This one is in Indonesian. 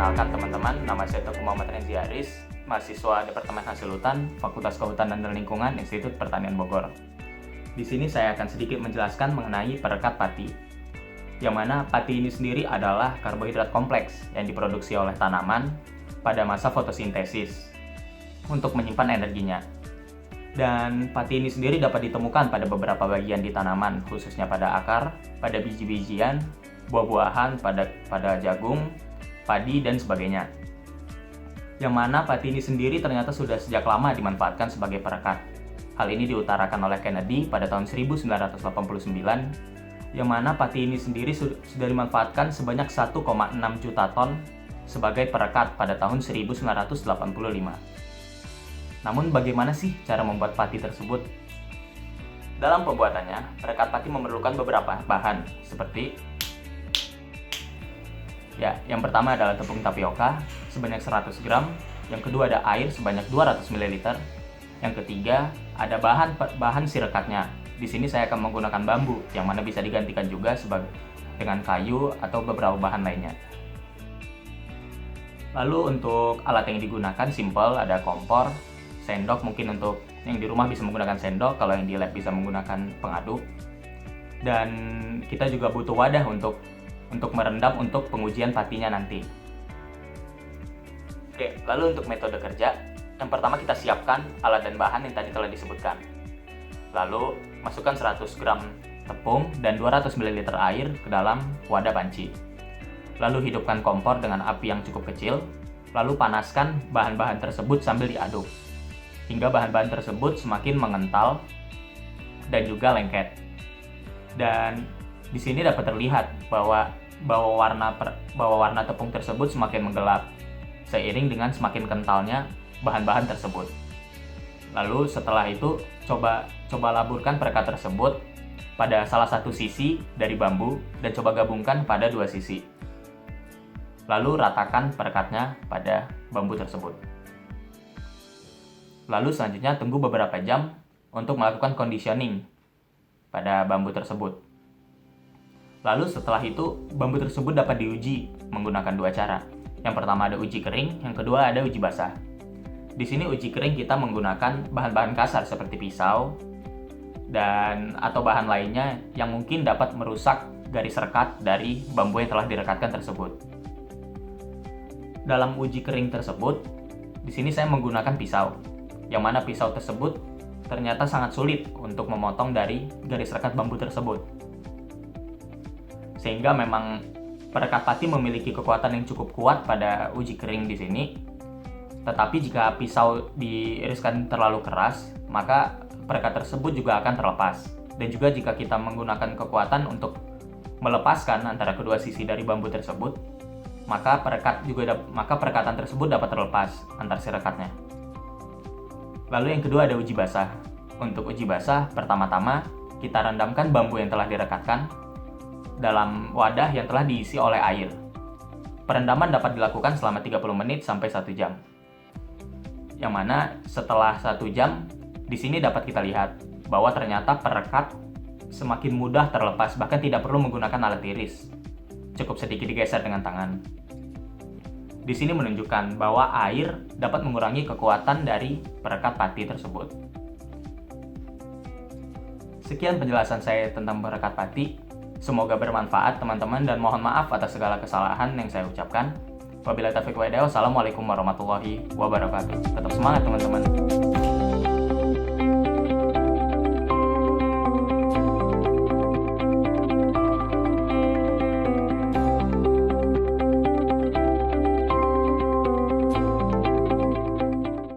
Perkenalkan teman-teman, nama saya Teguh Muhammad Renzi Aris, mahasiswa Departemen Hasil Hutan, Fakultas Kehutanan dan Lingkungan, Institut Pertanian Bogor. Di sini saya akan sedikit menjelaskan mengenai perekat pati. Yang mana pati ini sendiri adalah karbohidrat kompleks yang diproduksi oleh tanaman pada masa fotosintesis untuk menyimpan energinya. Dan pati ini sendiri dapat ditemukan pada beberapa bagian di tanaman, khususnya pada akar, pada biji-bijian, buah-buahan, pada jagung, padi, dan sebagainya. Yang mana pati ini sendiri ternyata sudah sejak lama dimanfaatkan sebagai perekat. Hal ini diutarakan oleh Kennedy pada tahun 1989, yang mana pati ini sendiri sudah dimanfaatkan sebanyak 1,6 juta ton sebagai perekat pada tahun 1985. Namun bagaimana sih cara membuat pati tersebut? Dalam pembuatannya, perekat pati memerlukan beberapa bahan seperti yang pertama adalah tepung tapioka sebanyak 100 gram, yang kedua ada air sebanyak 200 ml, yang ketiga ada bahan sirekatnya. Di sini saya akan menggunakan bambu, yang mana bisa digantikan juga dengan kayu atau beberapa bahan lainnya. Lalu untuk alat yang digunakan simple, ada kompor, sendok, mungkin untuk yang di rumah bisa menggunakan sendok, kalau yang di lab bisa menggunakan pengaduk. Dan kita juga butuh wadah untuk merendam untuk pengujian patinya nanti. Oke, lalu untuk metode kerja, yang pertama kita siapkan alat dan bahan yang tadi telah disebutkan. Lalu masukkan 100 gram tepung dan 200 ml air ke dalam wadah panci. Lalu hidupkan kompor dengan api yang cukup kecil, lalu panaskan bahan-bahan tersebut sambil diaduk hingga bahan-bahan tersebut semakin mengental dan juga lengket. Dan di sini dapat terlihat bahwa warna tepung tersebut semakin menggelap seiring dengan semakin kentalnya bahan-bahan tersebut. Lalu setelah itu coba laburkan perekat tersebut pada salah satu sisi dari bambu dan coba gabungkan pada dua sisi. Lalu ratakan perekatnya pada bambu tersebut. Lalu selanjutnya tunggu beberapa jam untuk melakukan conditioning pada bambu tersebut. Lalu setelah itu bambu tersebut dapat diuji menggunakan dua cara. Yang pertama ada uji kering, yang kedua ada uji basah. Di sini uji kering kita menggunakan bahan-bahan kasar seperti pisau atau bahan lainnya yang mungkin dapat merusak garis rekat dari bambu yang telah direkatkan tersebut. Dalam uji kering tersebut, di sini saya menggunakan pisau, yang mana pisau tersebut ternyata sangat sulit untuk memotong dari garis rekat bambu tersebut. Sehingga memang perekat pati memiliki kekuatan yang cukup kuat pada uji kering di sini. Tetapi jika pisau diiriskan terlalu keras, maka perekat tersebut juga akan terlepas. Dan juga jika kita menggunakan kekuatan untuk melepaskan antara kedua sisi dari bambu tersebut, maka perekatan tersebut dapat terlepas antar si rekatnya. Lalu yang kedua ada uji basah. Untuk uji basah, pertama-tama kita rendamkan bambu yang telah direkatkan dalam wadah yang telah diisi oleh air. Perendaman dapat dilakukan selama 30 menit sampai 1 jam. Yang mana setelah 1 jam, di sini dapat kita lihat bahwa ternyata perekat semakin mudah terlepas, bahkan tidak perlu menggunakan alat iris. Cukup sedikit digeser dengan tangan. Di sini menunjukkan bahwa air dapat mengurangi kekuatan dari perekat pati tersebut. Sekian penjelasan saya tentang perekat pati. Semoga bermanfaat teman-teman dan mohon maaf atas segala kesalahan yang saya ucapkan. Wabillahi taufiq wal hidayah. Wassalamualaikum warahmatullahi wabarakatuh. Tetap semangat teman-teman.